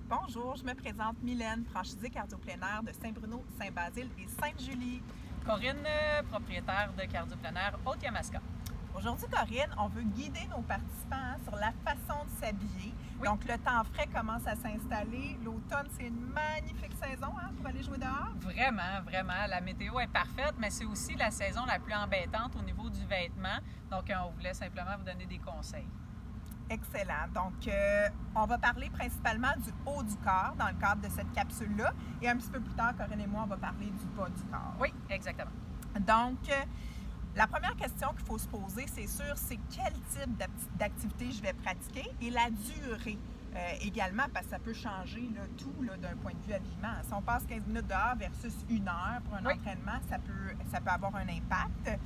Bonjour, je me présente Mylène, franchisée cardio-plein-air de Saint-Bruno, Saint-Basile et Sainte-Julie. Corinne, propriétaire de Cardio-Plein-Air Haute-Yamaska. Aujourd'hui, Corinne, on veut guider nos participants sur la façon de s'habiller. Oui. Donc, le temps frais commence à s'installer. L'automne, c'est une magnifique saison pour aller jouer dehors. Vraiment, vraiment. La météo est parfaite, mais c'est aussi la saison la plus embêtante au niveau du vêtement. Donc, on voulait simplement vous donner des conseils. Excellent. Donc, on va parler principalement du haut du corps dans le cadre de cette capsule-là. Et un petit peu plus tard, Corinne et moi, on va parler du bas du corps. Oui, exactement. Donc, la première question qu'il faut se poser, c'est sûr, c'est quel type d'activité je vais pratiquer et la durée également, parce que ça peut changer tout d'un point de vue habillement. Si on passe 15 minutes dehors versus 1 heure pour un entraînement, ça peut avoir un impact.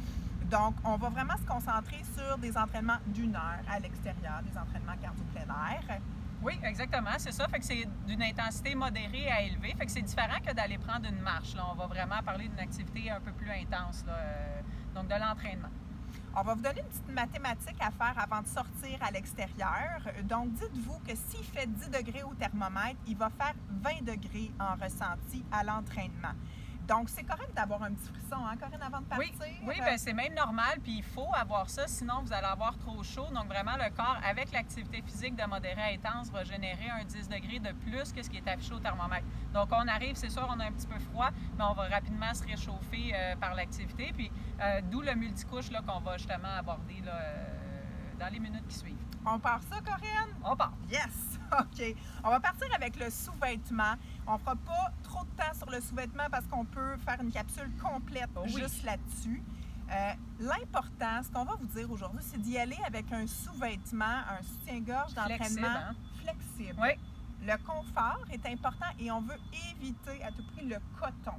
Donc, on va vraiment se concentrer sur des entraînements d'1 heure à l'extérieur, des entraînements cardio-plein air. Oui, exactement, c'est ça. Fait que c'est d'une intensité modérée à élevée. Fait que c'est différent que d'aller prendre une marche. Là. On va vraiment parler d'une activité un peu plus intense, donc de l'entraînement. On va vous donner une petite mathématique à faire avant de sortir à l'extérieur. Donc, dites-vous que s'il fait 10 degrés au thermomètre, il va faire 20 degrés en ressenti à l'entraînement. Donc, c'est correct d'avoir un petit frisson, hein, Corinne, avant de partir? Oui, bien, c'est même normal, puis il faut avoir ça, sinon vous allez avoir trop chaud. Donc, vraiment, le corps, avec l'activité physique de modéré à intense, va générer un 10 degrés de plus que ce qui est affiché au thermomètre. Donc, on arrive, c'est sûr, on a un petit peu froid, mais on va rapidement se réchauffer par l'activité. Puis, d'où le multicouche qu'on va justement aborder dans les minutes qui suivent. On part ça, Corinne? On part. Yes! OK. On va partir avec le sous-vêtement. On ne fera pas trop de temps sur le sous-vêtement parce qu'on peut faire une capsule complète juste là-dessus. L'important, ce qu'on va vous dire aujourd'hui, c'est d'y aller avec un sous-vêtement, un soutien-gorge d'entraînement flexible. Oui. Le confort est important et on veut éviter à tout prix le coton.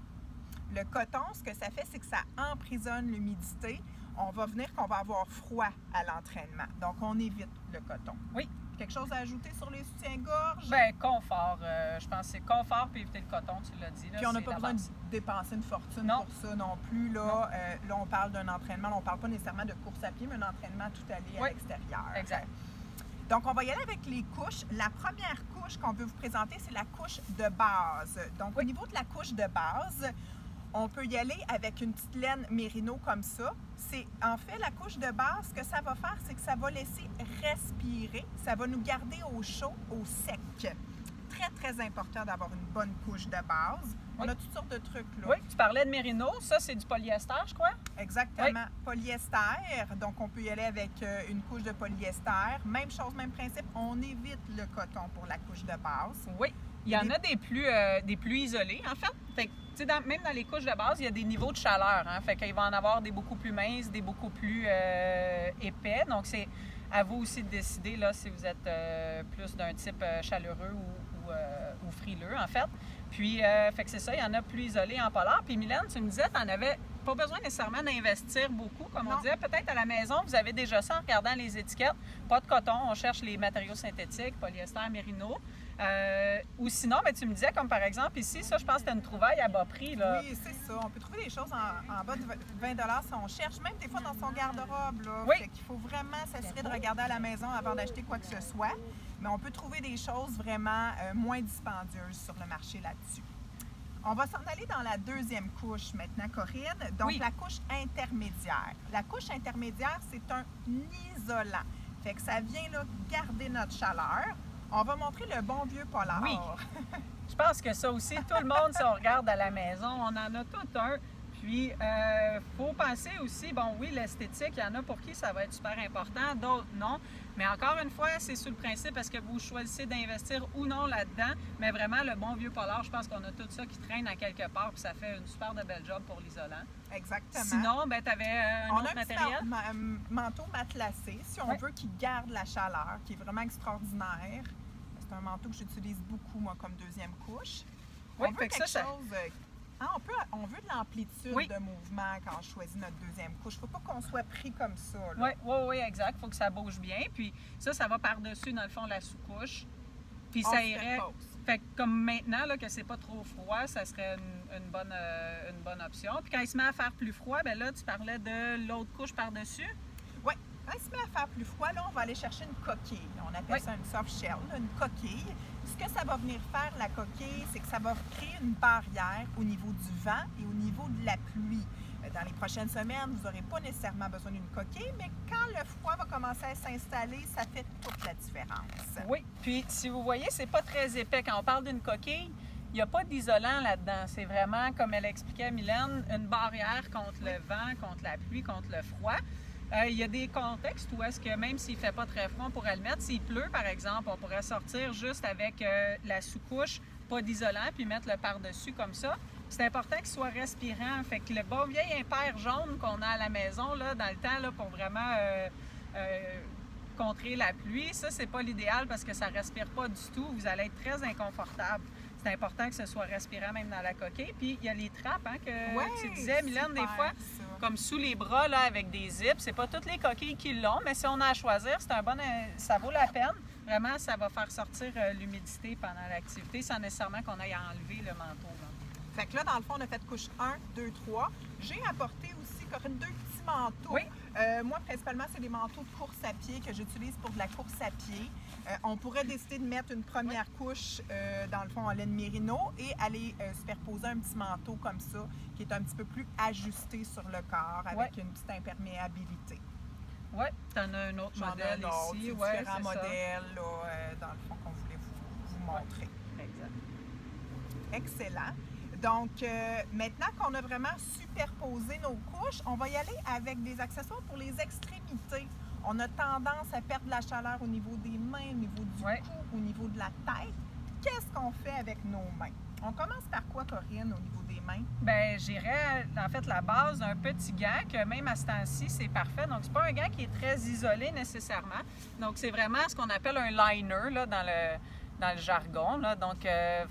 Le coton, ce que ça fait, c'est que ça emprisonne l'humidité. On va venir qu'on va avoir froid à l'entraînement. Donc, on évite le coton. Oui. Quelque chose à ajouter sur les soutiens-gorge? Bien, confort. Je pense que c'est confort puis éviter le coton, tu l'as dit. Là, puis on n'a pas besoin de dépenser une fortune pour ça non plus. Là, là on parle d'un entraînement. Là, on ne parle pas nécessairement de course à pied, mais un entraînement tout allé à l'extérieur. Exact. Donc, on va y aller avec les couches. La première couche qu'on veut vous présenter, c'est la couche de base. Donc, au niveau de la couche de base, on peut y aller avec une petite laine mérino comme ça. C'est en fait la couche de base, ce que ça va faire, c'est que ça va laisser respirer. Ça va nous garder au chaud, au sec. Très, très important d'avoir une bonne couche de base. On a toutes sortes de trucs là. Oui, tu parlais de mérino. Ça, c'est du polyester, je crois. Exactement. Polyester. Donc, on peut y aller avec une couche de polyester. Même chose, même principe. On évite le coton pour la couche de base. Oui. Il y en a des plus isolés, en fait. Même dans les couches de base, il y a des niveaux de chaleur. Hein? Fait qu'il va en avoir des beaucoup plus minces, des beaucoup plus épais. Donc, c'est à vous aussi de décider là, si vous êtes plus d'un type chaleureux ou frileux, en fait. Puis, fait que c'est ça, il y en a plus isolés en polar. Puis, Mylène, tu me disais, tu n'en avais pas besoin nécessairement d'investir beaucoup. Comme on disait, peut-être à la maison, vous avez déjà ça en regardant les étiquettes. Pas de coton, on cherche les matériaux synthétiques, polyester, mérino. Ou sinon, ben, tu me disais, comme par exemple ici, ça, je pense que c'était une trouvaille à bas prix. Là. Oui, c'est ça. On peut trouver des choses en bas de 20 si on cherche, même des fois dans son garde-robe. Oui. Fait qu'il faut vraiment s'assurer de regarder à la maison avant d'acheter quoi que ce soit. Mais on peut trouver des choses vraiment moins dispendieuses sur le marché là-dessus. On va s'en aller dans la deuxième couche maintenant, Corinne. Donc, la couche intermédiaire. La couche intermédiaire, c'est un isolant. Fait que ça vient là, garder notre chaleur. On va montrer le bon vieux polar. Oui. Je pense que ça aussi, tout le monde, si on regarde à la maison, on en a tout un. Puis, il faut penser aussi, bon, oui, l'esthétique, il y en a pour qui ça va être super important, d'autres non. Mais encore une fois, c'est sous le principe, est-ce que vous choisissez d'investir ou non là-dedans? Mais vraiment, le bon vieux polar, je pense qu'on a tout ça qui traîne à quelque part, puis ça fait une super de belle job pour l'isolant. Exactement. Sinon, ben, tu avais un autre matériel? On a un manteau matelassé, si on veut, qui garde la chaleur, qui est vraiment extraordinaire. C'est un manteau que j'utilise beaucoup, moi, comme deuxième couche. Oui, on veut quelque chose... on veut de l'amplitude de mouvement quand on choisit notre deuxième couche. Il ne faut pas qu'on soit pris comme ça. Oui, exact. Il faut que ça bouge bien. Puis ça va par-dessus, dans le fond, la sous-couche. Puis ça irait. Fait que comme maintenant, là, que c'est pas trop froid, ça serait une bonne option. Puis quand il se met à faire plus froid, ben là, tu parlais de l'autre couche par-dessus. Oui. Quand il se met à faire plus froid, là, on va aller chercher une coquille. On appelle ça une soft shell, là, une coquille. Ce que ça va venir faire, la coquille, c'est que ça va créer une barrière au niveau du vent et au niveau de la pluie. Dans les prochaines semaines, vous n'aurez pas nécessairement besoin d'une coquille, mais quand le froid va commencer à s'installer, ça fait toute la différence. Oui, puis si vous voyez, c'est pas très épais. Quand on parle d'une coquille, il n'y a pas d'isolant là-dedans. C'est vraiment, comme elle expliquait à Mylène, une barrière contre le vent, contre la pluie, contre le froid. Il y a des contextes où est-ce que même s'il ne fait pas très froid, on pourrait le mettre. S'il pleut, par exemple, on pourrait sortir juste avec la sous-couche, pas d'isolant, puis mettre le par-dessus comme ça. C'est important qu'il soit respirant. Fait que le bon vieil impair jaune qu'on a à la maison, là, dans le temps, là, pour vraiment contrer la pluie, ça, c'est pas l'idéal parce que ça ne respire pas du tout. Vous allez être très inconfortable. C'est important que ce soit respirant même dans la coquille. Puis il y a les trappes que tu disais, Mylène, des fois, comme sous les bras là, avec des zips. C'est pas toutes les coquilles qui l'ont, mais si on a à choisir, c'est un bon, ça vaut la peine. Vraiment, ça va faire sortir l'humidité pendant l'activité sans nécessairement qu'on aille enlever le manteau. Là. Fait que là, dans le fond, on a fait couche 1, 2, 3. J'ai apporté aussi, Corinne, 2 petits manteaux. Oui. Moi, principalement, c'est des manteaux de course à pied que j'utilise pour de la course à pied. On pourrait décider de mettre une première couche, dans le fond, en laine mérino et aller superposer un petit manteau comme ça, qui est un petit peu plus ajusté sur le corps, avec une petite imperméabilité. Oui, tu en as un autre modèle ici. Différents modèles, là, dans le fond, qu'on voulait vous montrer. Exact. Excellent. Donc, maintenant qu'on a vraiment superposé nos couches, on va y aller avec des accessoires pour les extrémités. On a tendance à perdre de la chaleur au niveau des mains, au niveau du cou, au niveau de la tête. Qu'est-ce qu'on fait avec nos mains? On commence par quoi, Corinne, au niveau des mains? Bien, j'irais, en fait, la base d'un petit gant, que même à ce temps-ci, c'est parfait. Donc, c'est pas un gant qui est très isolé nécessairement. Donc, c'est vraiment ce qu'on appelle un liner, là, dans le jargon. Là. Donc,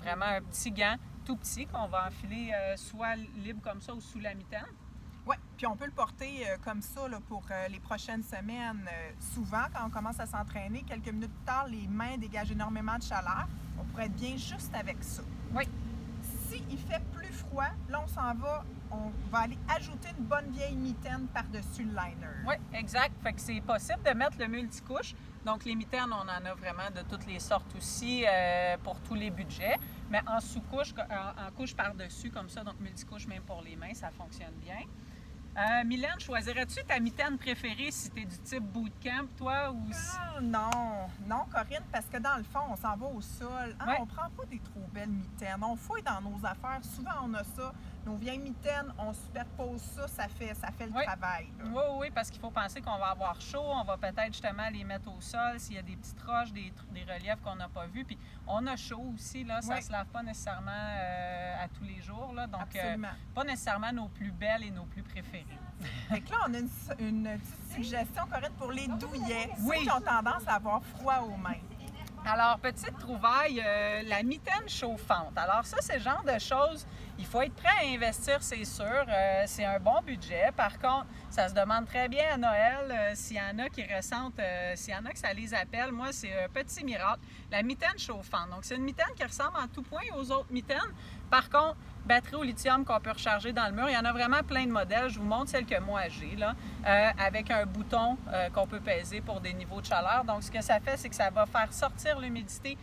vraiment un petit gant tout petit qu'on va enfiler soit libre comme ça ou sous la mitaine. Oui, puis on peut le porter comme ça là, pour les prochaines semaines. Souvent, quand on commence à s'entraîner, quelques minutes plus tard, les mains dégagent énormément de chaleur. On pourrait être bien juste avec ça. Oui. S'il fait plus froid, là, on va aller ajouter une bonne vieille mitaine par-dessus le liner. Oui, exact. Fait que c'est possible de mettre le multicouche. Donc, les mitaines, on en a vraiment de toutes les sortes aussi pour tous les budgets. Mais en sous-couche, en couche par-dessus, comme ça, donc multicouche même pour les mains, ça fonctionne bien. Mylène, choisirais-tu ta mitaine préférée si tu es du type bootcamp, toi, ou... Non, Corinne, parce que dans le fond, on s'en va au sol. Hein, on prend pas des trop belles mitaines. On fouille dans nos affaires. Souvent, on a ça. Nos vieilles mitaines, on superpose ça, ça fait le travail. Là. Oui, parce qu'il faut penser qu'on va avoir chaud. On va peut-être justement les mettre au sol s'il y a des petites roches, des reliefs qu'on n'a pas vus. Puis on a chaud aussi, là, ça ne se lave pas nécessairement à tous les jours. Là, donc, pas nécessairement nos plus belles et nos plus préférées. Fait que là, on a une petite suggestion, Corinne, pour les douillets, ceux qui ont tendance à avoir froid aux mains. Alors, petite trouvaille, la mitaine chauffante. Alors ça, c'est le genre de choses, il faut être prêt à investir, c'est sûr. C'est un bon budget. Par contre, ça se demande très bien à Noël. S'il y en a qui ressentent, s'il y en a que ça les appelle, moi, c'est un petit miracle. La mitaine chauffante. Donc, c'est une mitaine qui ressemble en tout point aux autres mitaines. Par contre, batterie au lithium qu'on peut recharger dans le mur. Il y en a vraiment plein de modèles. Je vous montre celle que moi j'ai, là, avec un bouton qu'on peut peser pour des niveaux de chaleur. Donc, ce que ça fait, c'est que ça va faire sortir l'humidité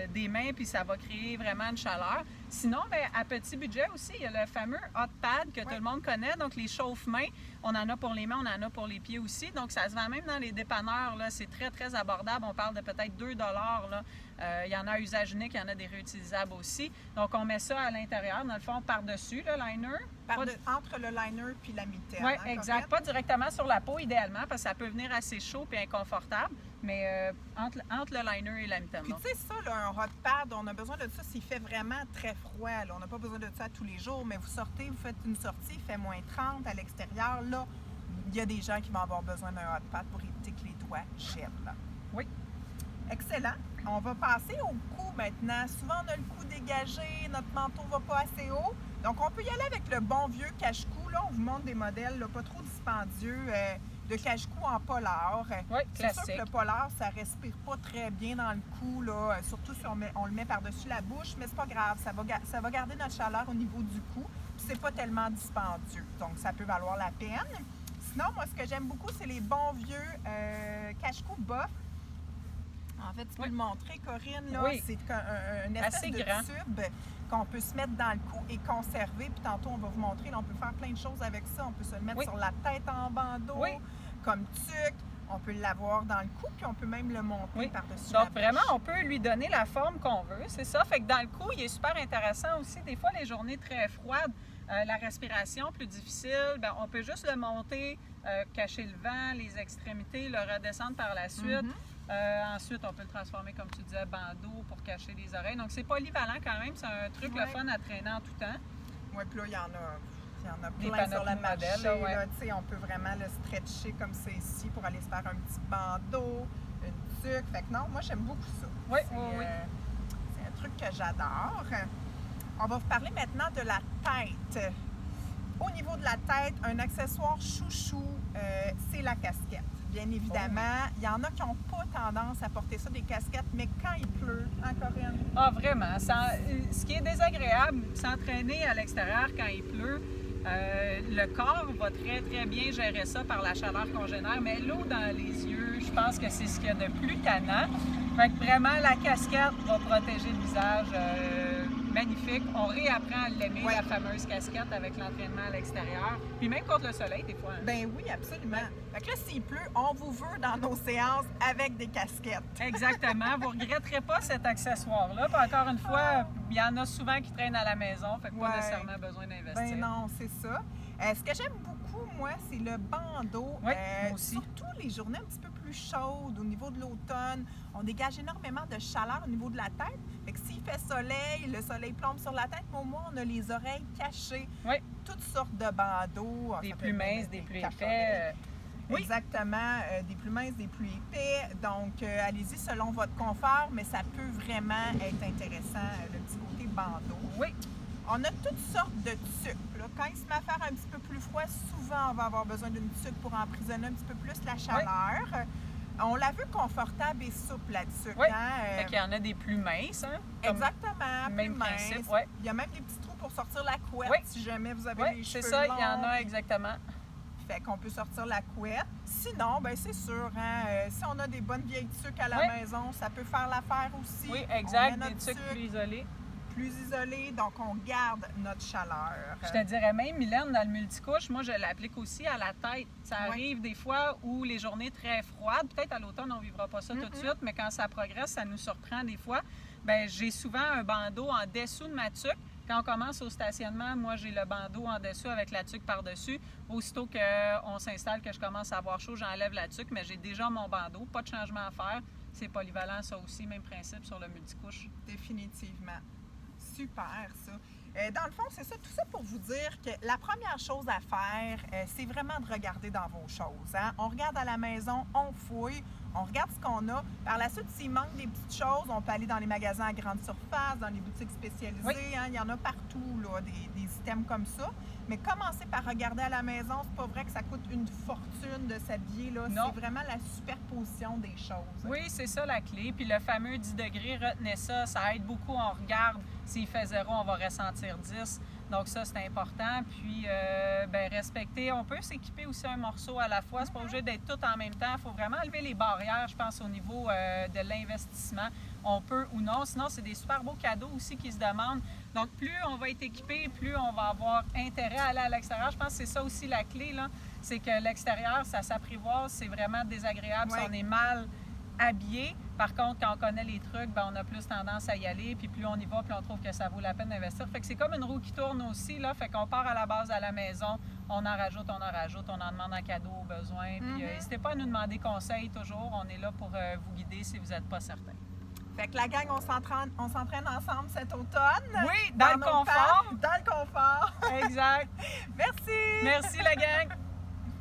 des mains, puis ça va créer vraiment une chaleur. Sinon, bien, à petit budget aussi, il y a le fameux hot pad que tout le monde connaît, donc les chauffe-mains. On en a pour les mains, on en a pour les pieds aussi. Donc, ça se vend même dans les dépanneurs. Là. C'est très, très abordable. On parle de peut-être 2 $. Là. Il y en a à usage unique, il y en a des réutilisables aussi. Donc, on met ça à l'intérieur, dans le fond, par-dessus le liner. Entre le liner puis la mitaine. Oui, exact. Pas directement sur la peau, idéalement, parce que ça peut venir assez chaud et inconfortable, mais entre le liner et la mitaine. Puis, tu sais, ça, là, un hot pad, on a besoin de ça s'il fait vraiment très froid. Là. On n'a pas besoin de ça tous les jours, mais vous sortez, vous faites une sortie, il fait moins 30 à l'extérieur. Là, il y a des gens qui vont avoir besoin d'un hot pad pour éviter que les doigts gèlent. Oui. Excellent. On va passer au cou maintenant. Souvent, on a le cou dégagé, notre manteau ne va pas assez haut. Donc, on peut y aller avec le bon vieux cache-cou. Là, on vous montre des modèles là, pas trop dispendieux de cache-cou en polar. Oui, c'est sûr que le polar, ça respire pas très bien dans le cou, là, surtout si on le met par-dessus la bouche, mais c'est pas grave. Ça va garder notre chaleur au niveau du cou. Puis c'est pas tellement dispendieux. Donc, ça peut valoir la peine. Sinon, moi, ce que j'aime beaucoup, c'est les bons vieux cache-cou bof. En fait, tu peux le montrer, Corinne. Là, Oui. c'est un espèce Assez de grand. tube qu'on peut se mettre dans le cou et conserver. Puis tantôt, on va vous montrer. Là, on peut faire plein de choses avec ça. On peut se le mettre sur la tête en bandeau, comme tuque. On peut l'avoir dans le cou, puis on peut même le monter par-dessus la Donc, bouche. vraiment, on peut lui donner la forme qu'on veut, c'est ça. Fait que dans le cou, il est super intéressant aussi. Des fois, les journées très froides, la respiration plus difficile, ben, on peut juste le monter, cacher le vent, les extrémités, le redescendre par la suite. Ensuite, on peut le transformer, comme tu disais, bandeau pour cacher les oreilles. Donc, c'est polyvalent quand même. C'est un truc le fun à traîner en tout temps. Oui, puis là, il y en a Des plein sur le panoplies marché. modèles, là, Là, on peut vraiment le stretcher comme c'est ici pour aller se faire un petit bandeau, une tuque. Fait que non, moi, j'aime beaucoup ça. Oui, C'est un truc que j'adore. On va vous parler maintenant de la tête. Au niveau de la tête, un accessoire chouchou, c'est la casquette. Bien évidemment, il y en a qui n'ont pas tendance à porter ça, des casquettes, mais quand il pleut, hein, Corinne? Ah, vraiment. Ce qui est désagréable, s'entraîner à l'extérieur quand il pleut, le corps va très, très bien gérer ça par la chaleur qu'on génère, mais l'eau dans les yeux, je pense que c'est ce qu'il y a de plus tannant. Fait que vraiment, la casquette va protéger le visage. Magnifique. On réapprend à l'aimer, la fameuse casquette, avec l'entraînement à l'extérieur. Puis même contre le soleil, des fois. Hein. Ben oui, absolument. Fait que là, s'il pleut, on vous veut dans nos séances avec des casquettes. Exactement. Vous ne regretterez pas cet accessoire-là. Puis encore une fois, il y en a souvent qui traînent à la maison, fait que pas nécessairement besoin d'investir. Ben non, c'est ça. Ce que j'aime beaucoup, moi, c'est le bandeau. Oui, moi aussi. Surtout les journées un petit peu plus chaudes, au niveau de l'automne. On dégage énormément de chaleur au niveau de la tête. Fait que s'il fait soleil, le soleil plombe sur la tête, mais au moins, on a les oreilles cachées. Oui. Toutes sortes de bandeaux. Des plus minces, des plus épais. Exactement, des plus minces, des plus épais. Donc, allez-y selon votre confort, mais ça peut vraiment être intéressant, le petit côté bandeau. Oui. On a toutes sortes de tuques. Là. Quand il se met à faire un petit peu plus froid, souvent, on va avoir besoin d'une tuque pour emprisonner un petit peu plus la chaleur. On l'a vu confortable et souple, la tuque. Oui. Hein? Fait qu'il y en a des plus minces. Hein? Exactement, même plus principe, minces. ouais. Il y a même des petits trous pour sortir la couette si jamais vous avez les cheveux c'est ça, longs. il y en a exactement. Fait qu'on peut sortir la couette. Sinon, ben c'est sûr, hein, si on a des bonnes vieilles tuques à la maison, ça peut faire l'affaire aussi. Oui, exact, On met des notre tuques plus isolées. Plus isolées, donc on garde notre chaleur. Je te dirais même, Mylène, dans le multicouche, moi je l'applique aussi à la tête. Ça arrive des fois où les journées très froides, peut-être à l'automne on ne vivra pas ça tout de suite, mais quand ça progresse, ça nous surprend des fois. Bien, j'ai souvent un bandeau en dessous de ma tuque. Quand on commence au stationnement, moi, j'ai le bandeau en dessous avec la tuque par-dessus. Aussitôt qu'on s'installe, que je commence à avoir chaud, j'enlève la tuque, mais j'ai déjà mon bandeau. Pas de changement à faire. C'est polyvalent, ça aussi. Même principe sur le multicouche. Définitivement. Super, ça. Dans le fond, c'est ça, tout ça pour vous dire que la première chose à faire, c'est vraiment de regarder dans vos choses. Hein? On regarde à la maison, on fouille, on regarde ce qu'on a. Par la suite, s'il manque des petites choses, on peut aller dans les magasins à grande surface, dans les boutiques spécialisées. Hein? Il y en a partout, là, des items comme ça. Mais commencez par regarder à la maison. C'est pas vrai que ça coûte une fortune de s'habiller. C'est vraiment la superposition des choses. Oui, c'est ça la clé. Puis le fameux 10 degrés, retenez ça. Ça aide beaucoup. On regarde. S'il fait 0, on va ressentir 10. Donc ça, c'est important. Puis, respecter. On peut s'équiper aussi un morceau à la fois. C'est pas obligé d'être tout en même temps. Il faut vraiment enlever les barrières, je pense, au niveau de l'investissement. On peut ou non. Sinon, c'est des super beaux cadeaux aussi qui se demandent. Donc, plus on va être équipé, plus on va avoir intérêt à aller à l'extérieur. Je pense que c'est ça aussi la clé, là. C'est que l'extérieur, ça s'apprivoise. C'est vraiment désagréable si on est mal habillé. Par contre, quand on connaît les trucs, on a plus tendance à y aller. Puis plus on y va, plus on trouve que ça vaut la peine d'investir. Fait que c'est comme une roue qui tourne aussi, là. Fait qu'on part à la base à la maison, on en rajoute, on en demande un cadeau au besoin. Puis n'hésitez pas à nous demander conseil toujours. On est là pour vous guider si vous n'êtes pas certain. Fait que la gang, on s'entraîne ensemble cet automne. Oui, dans le confort. Dans le confort. Exact. Merci. Merci la gang.